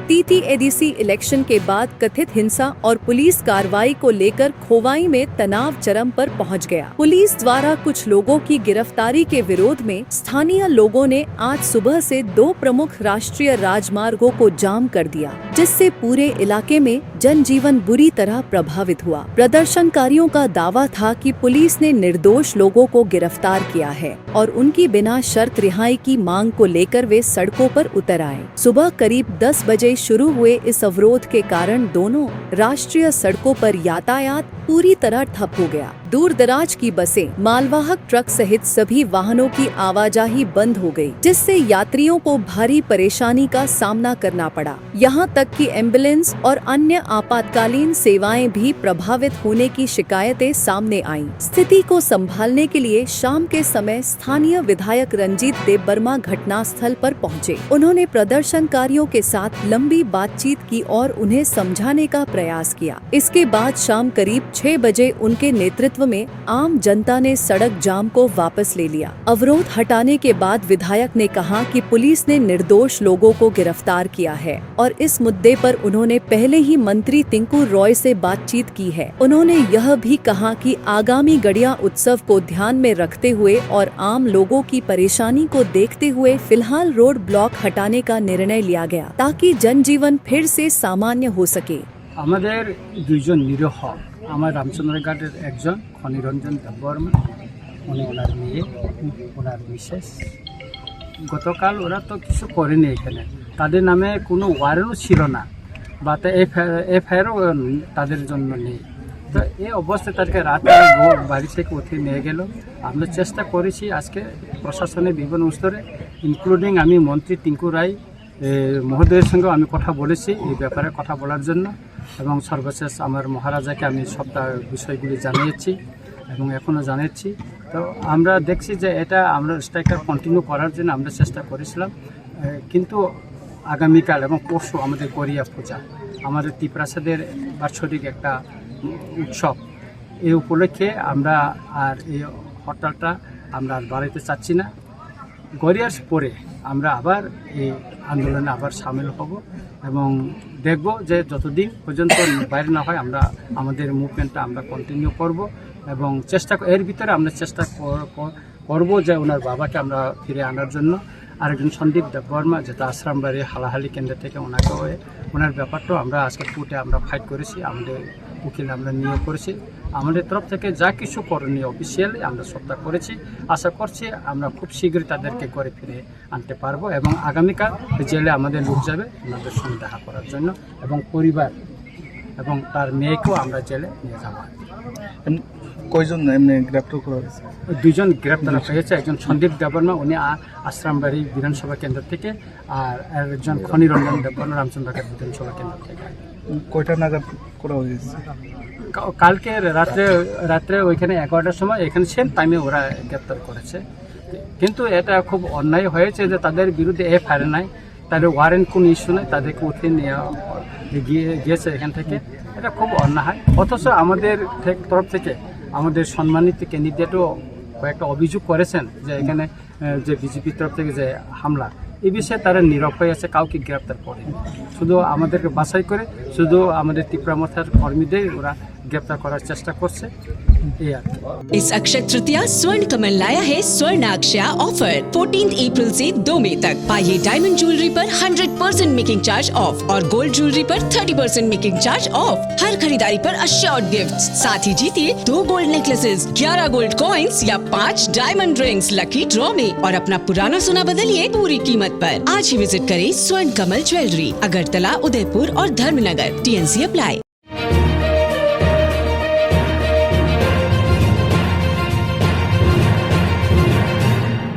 TTADC election के बाद कथित हिंसा और पुलिस कार्रवाई को लेकर खोवाई में तनाव चरम पर पहुंच गया। पुलिस द्वारा कुछ लोगों की गिरफ्तारी के विरोध में स्थानीय लोगों ने आज सुबह से 2 प्रमुख राष्ट्रीय राजमार्गों को जाम कर दिया, जिससे पूरे इलाके में जनजीवन बुरी तरह प्रभावित हुआ। प्रदर्शनकारियों का दावा था कि पुलिस ने निर्दोष लोगों को गिरफ्तार किया है और उनकी बिना शर्त रिहाई की मांग को लेकर वे सड़कों पर उतर आए। सुबह करीब 10 बजे शुरू हुए इस अवरोध के कारण दोनों राष्ट्रीय सड़कों पर यातायात पूरी तरह ठप हो गया। दूर दराज की बसें, मालवाहक ट्रक सहित सभी वाहनों की आवाजाही बंद हो गई, जिससे यात्रियों को भारी परेशानी का सामना करना पड़ा। यहाँ तक कि एम्बुलेंस और अन्य आपातकालीन सेवाएं भी प्रभावित होने की शिकायतें सामने आईं। स्थिति को संभालने के लिए शाम के समय स्थानीय विधायक रंजीत देबबर्मा घटनास्थल पर पहुंचे। उन्होंने प्रदर्शनकारियों के साथ लंबी बातचीत की और उन्हें समझाने का प्रयास किया। इसके बाद शाम करीब 6 बजे उनके नेतृत्व में आम जनता ने सड़क जाम को वापस ले लिया। अवरोध हटाने के बाद विधायक ने कहा कि पुलिस ने निर्दोष लोगों को गिरफ्तार किया है और इस मुद्दे पर उन्होंने पहले ही मंत्री टिंकू रॉय से बातचीत की है। उन्होंने यह भी कहा कि आगामी गड़िया उत्सव को ध्यान में रखते हुए और आम लोगों की परेशानी को देखते हुए फिलहाल रोड ब्लॉक हटाने का निर्णय लिया गया, ताकि जनजीवन फिर से सामान्य हो सके। আমাদের দুইজন নিরীহ আমার রামচন্দ্রঘাটের একজন খনিরঞ্জন দেববর্মা, উনি ওনার মেয়ে, ওনার মিসেস। গতকাল ওরা তো কিছু করেনি, এখানে তাদের নামে কোনো ওয়ারেন্টও ছিল না বা এফআইআরও তাদের জন্য নেই। তো এই অবস্থায় তাদেরকে রাতে বাড়ি থেকে উঠে নিয়ে গেল। আমরা চেষ্টা করেছি আজকে প্রশাসনের বিভিন্ন স্তরে, ইনক্লুডিং আমি মন্ত্রী টিঙ্কু রায় মহোদয়ের সঙ্গেও আমি কথা বলেছি এই ব্যাপারে কথা বলার জন্য, এবং সর্বশেষ আমার মহারাজাকে আমি সবটা বিষয়গুলি জানিয়েছি এবং এখনও জানাচ্ছি। তো আমরা দেখছি যে এটা আমরা স্ট্রাইকটা কন্টিনিউ করার জন্য আমরা চেষ্টা করেছিলাম, কিন্তু আগামীকাল এবং পরশু আমাদের গড়িয়া পূজা, আমাদের তিপ্রাসাদের বাৎসরিক একটা উৎসব, এই উপলক্ষে আমরা আর এই হরতালটা আমরা আর বাড়াইতে চাচ্ছি না। গড়িয়ার পরে আমরা আবার এই আন্দোলনে আবার সামিল হব এবং দেখব যে যতদিন পর্যন্ত বাইরে না হয় আমরা আমাদের মুভমেন্টটা আমরা কন্টিনিউ করব এবং এর ভিতরে আমরা চেষ্টা করব যে ওনার বাবাকে আমরা ফিরে আনার জন্য। আরেকজন সন্দীপ দেববর্মা, যেটা আশ্রামবাড়ি হালাহালি কেন্দ্র থেকে ওনাকে ওনার ব্যাপারটাও আমরা আজকে কোর্টে আমরা ফাইট করেছি, আমাদের উকিল আমরা নিয়োগ করেছি। আমাদের তরফ থেকে যা কিছু করণীয় অফিসিয়ালি আমরা সবটা করেছি। আশা করছি আমরা খুব শীঘ্রই তাদেরকে ঘরে ফিরে আনতে পারবো এবং আগামীকাল জেলে আমাদের লোক যাবে ওনাদের সঙ্গে দেখা করার জন্য এবং পরিবার এবং তার মেয়েকেও আমরা জেলে নিয়ে যাবো। কয়জন এমনি গ্রেপ্তার করা হয়েছে? 2 জন গ্রেপ্তার হয়েছে। একজন সন্দীপ দেববর্মা, উনি আশ্রামবাড়ি বিধানসভা কেন্দ্র থেকে, আর একজন খনিরঞ্জন দেববর্মা রামচন্দ্রঘাট বিধানসভা কেন্দ্র থেকে। কয়টা নাগাদ করা হয়েছে? কালকে রাত্রে ওইখানে 11টার সময় এখানে সেম টাইমে ওরা গ্রেপ্তার করেছে। কিন্তু এটা খুব অন্যায় হয়েছে যে তাদের বিরুদ্ধে এফআইআর নাই, তাদের ওয়ারেন্ট কোনো ইস্যু নেই, তাদেরকে উঠে গিয়েছে এখান থেকে। এটা খুব অন্যায়। অথচ আমাদের তরফ থেকে আমাদের সম্মানিত ক্যান্ডিডেটও কয়েকটা অভিযোগ করেছেন যে এখানে যে বিজেপির তরফ থেকে যে হামলা, এই বিষয়ে তারা নীরব হয়ে আছে, কাউকে গ্রেপ্তার করেনি। শুধু আমাদেরকে বাছাই করে শুধু আমাদের তীব্রামথার কর্মীদের ওরা গ্রেপ্তার করার চেষ্টা করছে। इस अक्षय तृतीया स्वर्ण कमल लाया है स्वर्ण अक्षय ऑफर 14 अप्रैल से 2 मई तक। पाइए डायमंड ज्वेलरी पर 100% मेकिंग चार्ज ऑफ और गोल्ड ज्वेलरी पर 30% मेकिंग चार्ज ऑफ। हर खरीदारी पर अश्योर्ड गिफ्ट, साथ ही जीतिए 2 गोल्ड नेकलेसेस, 11 गोल्ड कॉइन्स या 5 डायमंड रिंग्स लकी ड्रॉ में और अपना पुराना सोना बदलिए पूरी कीमत पर। आज ही विजिट करें स्वर्ण कमल ज्वेलरी, अगरतला, उदयपुर और धर्मनगर। TNC apply.